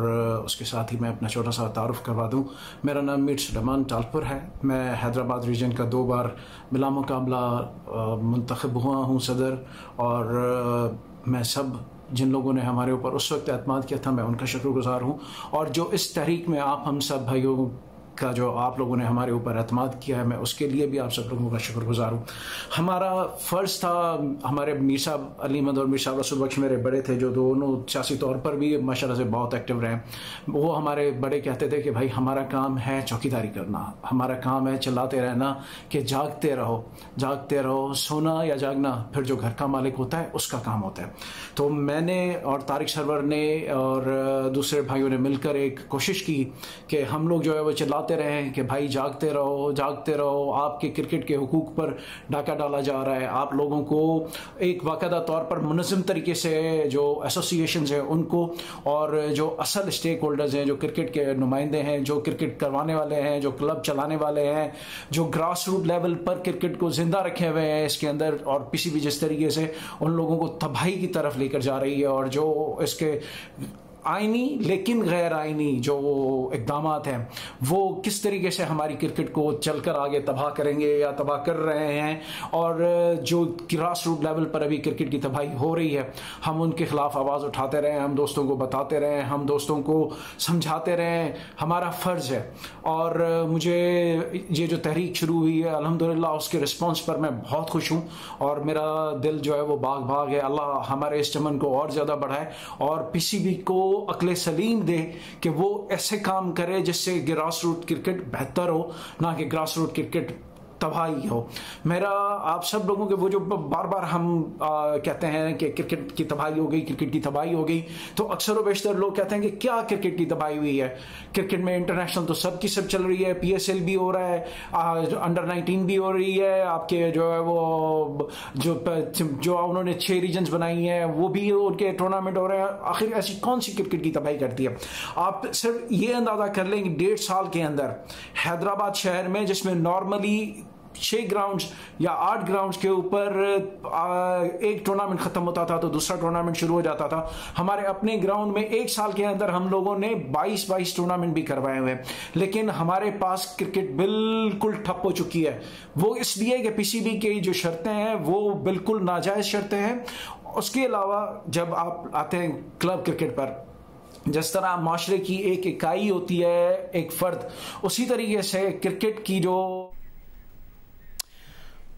उसके साथ ही मैं अपना छोटा सा तारुफ करवा दूं। मेरा नाम मीर सुलेमान तालपुर है। मैं हैदराबाद रीजन का 2 बार बिला मुकाबला मुंतखब हुआ हूं सदर, और मैं सब जिन लोगों ने हमारे ऊपर उस वक्त एतमाद किया था मैं उनका शुक्रगुजार हूं, और जो इस तहरीक में आप हम सब भाइयों का जो आप लोगों ने हमारे ऊपर एतमाद किया है, मैं उसके लिए भी आप सब लोगों का शुक्रगुजार हूँ। हमारा फ़र्ज़ था, हमारे मीर साहब अली अहमद और मीर साहब रसूल बख्श मेरे बड़े थे, जो दोनों सियासी तौर पर भी माशाल्लाह से बहुत एक्टिव रहे। वो हमारे बड़े कहते थे कि भाई हमारा काम है चौकीदारी करना, हमारा काम है चिल्लाते रहना कि जागते रहो, सोना या जागना फिर जो घर का मालिक होता है उसका काम होता है। तो मैंने और तारिक सरवर ने और दूसरे भाइयों ने मिलकर एक कोशिश की कि हम लोग जो है वो चिल्लाते रहे कि भाई जागते रहो, आपके क्रिकेट के हुकूक पर डाका डाला जा रहा है। आप लोगों को एक बाकायदा तौर पर मुनज़्ज़म तरीके से जो एसोसिएशंस हैं उनको और जो असल स्टेक होल्डर्स हैं, जो क्रिकेट के नुमाइंदे हैं, जो क्रिकेट करवाने वाले हैं, जो क्लब चलाने वाले हैं, जो ग्रास रूट लेवल पर क्रिकेट को जिंदा रखे हुए हैं इसके अंदर, और पीसीबी जिस तरीके से उन लोगों को तबाही की तरफ लेकर जा रही है, और जो इसके आईनी लेकिन गैर आईनी जो इक़दामात हैं वो किस तरीके से हमारी क्रिकेट को चलकर आगे तबाह करेंगे या तबाह कर रहे हैं, और जो ग्रास रूट लेवल पर अभी क्रिकेट की तबाही हो रही है, हम उनके खिलाफ आवाज़ उठाते रहें, हम दोस्तों को बताते रहें, हम दोस्तों को समझाते रहें, हमारा फ़र्ज़ है। और मुझे ये जो तहरीक शुरू हुई है अल्हम्दुलिल्लाह उसके रिस्पॉन्स पर मैं बहुत खुश हूँ, और मेरा दिल जो है वो बाग बाग है। अल्लाह हमारे इस चमन को और ज़्यादा बढ़ाए और पीसीबी को अक्ले सलीम दे कि वो ऐसे काम करे जिससे ग्रास रूट क्रिकेट बेहतर हो, ना कि ग्रास रूट क्रिकेट तबाही हो। मेरा आप सब लोगों के वो जो बार बार हम कहते हैं कि क्रिकेट की तबाही हो गई, क्रिकेट की तबाही हो गई, तो अक्सर व बेशतर लोग कहते हैं कि क्या क्रिकेट की तबाही हुई है। क्रिकेट में इंटरनेशनल तो सब की सब चल रही है, PSL भी हो रहा है, अंडर 19 भी हो रही है, आपके जो है वो जो उन्होंने 6 रीजन्स बनाई हैं वो भी उनके टूर्नामेंट हो रहे हैं। आखिर ऐसी कौन सी क्रिकेट की तबाही करती है? आप सिर्फ ये अंदाजा कर लें कि 1.5 साल के अंदर हैदराबाद शहर में, जिसमें नॉर्मली 6 ग्राउंड्स या 8 ग्राउंड्स के ऊपर एक टूर्नामेंट खत्म होता था तो दूसरा टूर्नामेंट शुरू हो जाता था, हमारे अपने ग्राउंड में 1 साल के अंदर हम लोगों ने 22 टूर्नामेंट भी करवाए हुए हैं। लेकिन हमारे पास क्रिकेट बिल्कुल ठप हो चुकी है। वो इसलिए कि PCB की जो शर्तें हैं वो बिल्कुल नाजायज शर्तें हैं। उसके अलावा जब आप आते हैं क्लब क्रिकेट पर, जिस तरह माशरे की एक इकाई होती है, एक फर्द, उसी तरीके से क्रिकेट की जो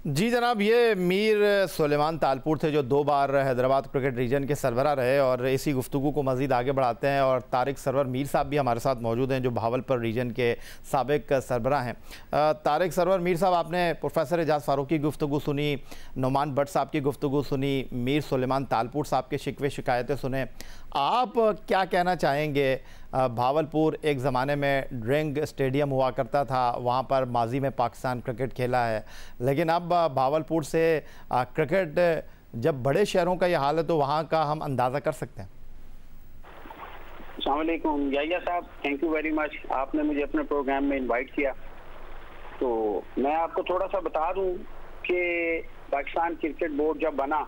जी जनाब, ये मीर सुलेमान तालपुर थे जो 2 बार हैदराबाद क्रिकेट रीजन के सरबराह रहे। और इसी गुफ्तगू को मज़ीद आगे बढ़ाते हैं और तारिक सरवर मीर साहब भी हमारे साथ मौजूद हैं जो भावलपुर रीजन के साबिक सरबराह हैं। तारिक सरवर मीर साहब, आपने प्रोफेसर एजाज फारूक की गुफ्तगू सुनी, नुमान भट्ट साहब की गुफ्तगू सुनी, मीर सुलेमान तालपुर साहब के शिकवे शिकायतें सुने। आप क्या कहना चाहेंगे? भावलपुर एक ज़माने में ड्रिंग स्टेडियम हुआ करता था, वहाँ पर माजी में पाकिस्तान क्रिकेट खेला है, लेकिन अब भावलपुर से क्रिकेट जब बड़े शहरों का ये हाल है तो वहाँ का हम अंदाज़ा कर सकते हैं। अस्सलाम वालेकुम याहिया साहब, थैंक यू वेरी मच, आपने मुझे अपने प्रोग्राम में इनवाइट किया। तो मैं आपको थोड़ा सा बता दूं कि पाकिस्तान क्रिकेट बोर्ड जब बना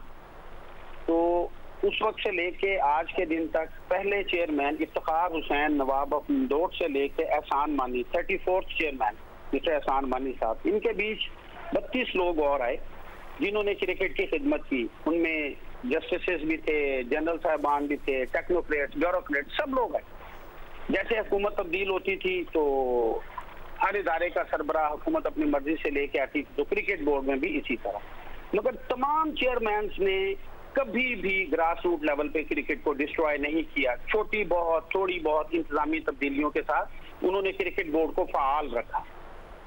तो उस वक्त से लेके आज के दिन तक पहले chairman Iftikhar Hussain Nawab of Indore से लेके एहसान मानी 34th चेयरमैन मिस्टर एहसान मानी साहब, इनके बीच 32 लोग और आए जिन्होंने क्रिकेट की खिदमत की। उनमें जस्टिसेस भी थे, जनरल साहबान भी थे, टेक्नोक्रेट्स, ब्यूरोक्रेट्स, सब लोग आए। जैसे हुकूमत तब्दील होती थी तो हर इदारे का सरबराह हुकूमत अपनी मर्जी से लेके आती थी, तो क्रिकेट बोर्ड में भी इसी तरह। मगर तमाम चेयरमैन्स ने कभी भी ग्रास रूट लेवल पे क्रिकेट को डिस्ट्रॉय नहीं किया। थोड़ी बहुत इंतजामी तब्दीलियों के साथ उन्होंने क्रिकेट बोर्ड को फाल रखा।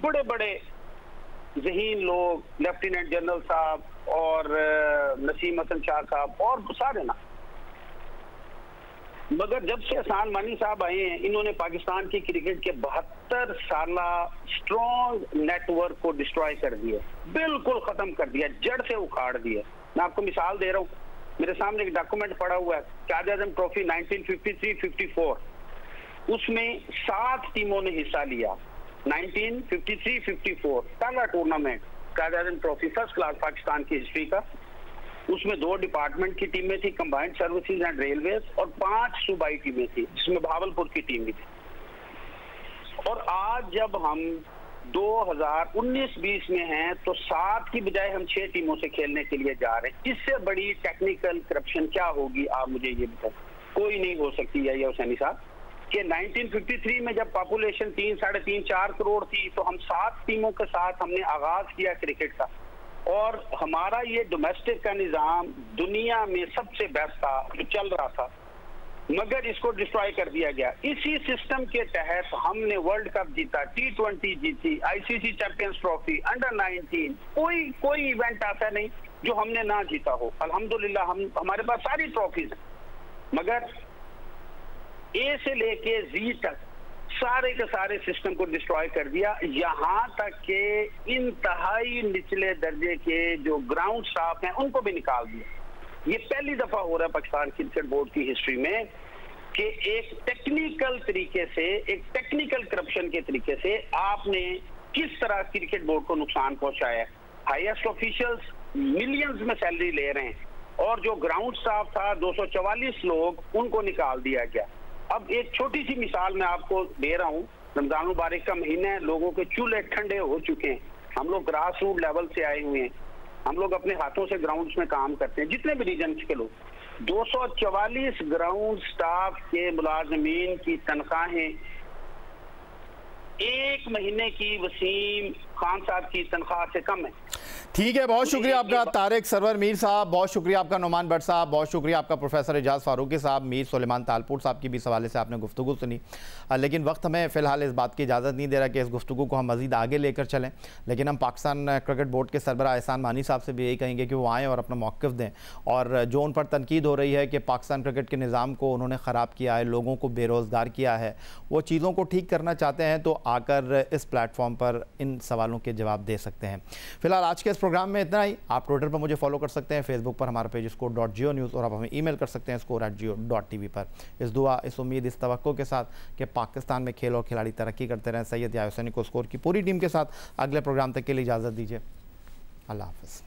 बड़े बड़े ज़हीन लोग, लेफ्टिनेंट जनरल साहब और नसीम हसन शाह साहब और सारे ना, मगर जब से एहसान मानी साहब आए हैं, इन्होंने पाकिस्तान की क्रिकेट के 72 साला स्ट्रॉन्ग नेटवर्क को डिस्ट्रॉय कर दिया, बिल्कुल खत्म कर दिया, जड़ से उखाड़ दिया। मैं आपको मिसाल दे रहा हूँ, मेरे सामने एक डॉक्यूमेंट पड़ा हुआ है, कायद आज़म ट्रॉफी 1953-54, उसमें 7 टीमों ने हिस्सा लिया। 1953-54 पहला टूर्नामेंट कायद आज़म ट्रॉफी, फर्स्ट क्लास पाकिस्तान की हिस्ट्री का। उसमें 2 डिपार्टमेंट की टीमें थी, कंबाइंड सर्विसेज एंड रेलवेज, और 5 सूबाई टीमें थी जिसमें भावलपुर की टीम भी थी। और आज जब हम 2019-20 में हैं तो 7 की बजाय हम 6 टीमों से खेलने के लिए जा रहे हैं। इससे बड़ी टेक्निकल करप्शन क्या होगी, आप मुझे ये बताएं। कोई नहीं हो सकती है ये हुसैनी साहब कि 1953 में जब पॉपुलेशन 3-3.5-4 करोड़ थी तो हम 7 टीमों के साथ हमने आगाज किया क्रिकेट का, और हमारा ये डोमेस्टिक का निज़ाम दुनिया में सबसे बेस्ट था जो चल रहा था, मगर इसको डिस्ट्रॉय कर दिया गया। इसी सिस्टम के तहत हमने वर्ल्ड कप जीता, T20 जीती, ICC चैंपियंस ट्रॉफी, अंडर 19, कोई इवेंट ऐसा नहीं जो हमने ना जीता हो। अल्हम्दुलिल्लाह हमारे पास सारी ट्रॉफीज हैं, मगर A से लेके Z तक सारे के सारे सिस्टम को डिस्ट्रॉय कर दिया। यहाँ तक के इंतहाई निचले दर्जे के जो ग्राउंड स्टाफ हैं उनको भी निकाल दिया। ये पहली दफा हो रहा है पाकिस्तान क्रिकेट बोर्ड की हिस्ट्री में कि एक टेक्निकल तरीके से, एक टेक्निकल करप्शन के तरीके से आपने किस तरह क्रिकेट बोर्ड को नुकसान पहुंचाया है। हाईएस्ट ऑफिशियल्स मिलियंस में सैलरी ले रहे हैं, और जो ग्राउंड स्टाफ था 244 लोग, उनको निकाल दिया गया। अब एक छोटी सी मिसाल मैं आपको दे रहा हूँ, रमजान मुबारक का महीना है, लोगों के चूल्हे ठंडे हो चुके हैं, हम लोग ग्रास रूट लेवल से आए हुए हैं, हम लोग अपने हाथों से ग्राउंड्स में काम करते हैं, जितने भी रीजन के लोग। 244 ग्राउंड स्टाफ के मुलाजमीन की तनख्वाहें 1 महीने की वसीम खान साहब की तनख्वाह से कम है। ठीक है, बहुत शुक्रिया आपका तारिक सरवर मीर साहब, बहुत शुक्रिया आपका नुमान भट्ट साहब, बहुत शुक्रिया आपका प्रोफेसर एजाज फारूकी साहब, मीर सुलेमान तालपुर साहब की भी इस हवाले से आपने गुफ्तगू सुनी। लेकिन वक्त हमें फ़िलहाल इस बात की इजाज़त नहीं दे रहा कि इस गुफ्तगू को हम मज़ीद आगे लेकर चलें। लेकिन हम पाकिस्तान क्रिकेट बोर्ड के सरबराह एहसान मानी साहब से भी यही कहेंगे कि वो आएँ और अपना मौक़िफ़ दें। और जो उन पर तनकीद हो रही है कि पाकिस्तान क्रिकेट के निज़ाम को उन्होंने ख़राब किया है, लोगों को बेरोज़गार किया है, वो चीज़ों को ठीक करना चाहते हैं तो आकर इस प्लेटफॉर्म पर इन सवालों के जवाब दे सकते हैं। फ़िलहाल आज के इस प्रोग्राम में इतना ही। आप ट्विटर पर मुझे फॉलो कर सकते हैं, फेसबुक पर हमारा पेज score.geo न्यूज़, और आप हमें ईमेल कर सकते हैं score@geo.tv पर। इस दुआ, इस उम्मीद, इस तवक्को के साथ कि पाकिस्तान में खेल और खिलाड़ी तरक्की करते रहें, सैयद याहिया हुसैनी को स्कोर की पूरी टीम के साथ अगले प्रोग्राम तक के लिए इजाज़त दीजिए। अल्लाह हाफ़िज़।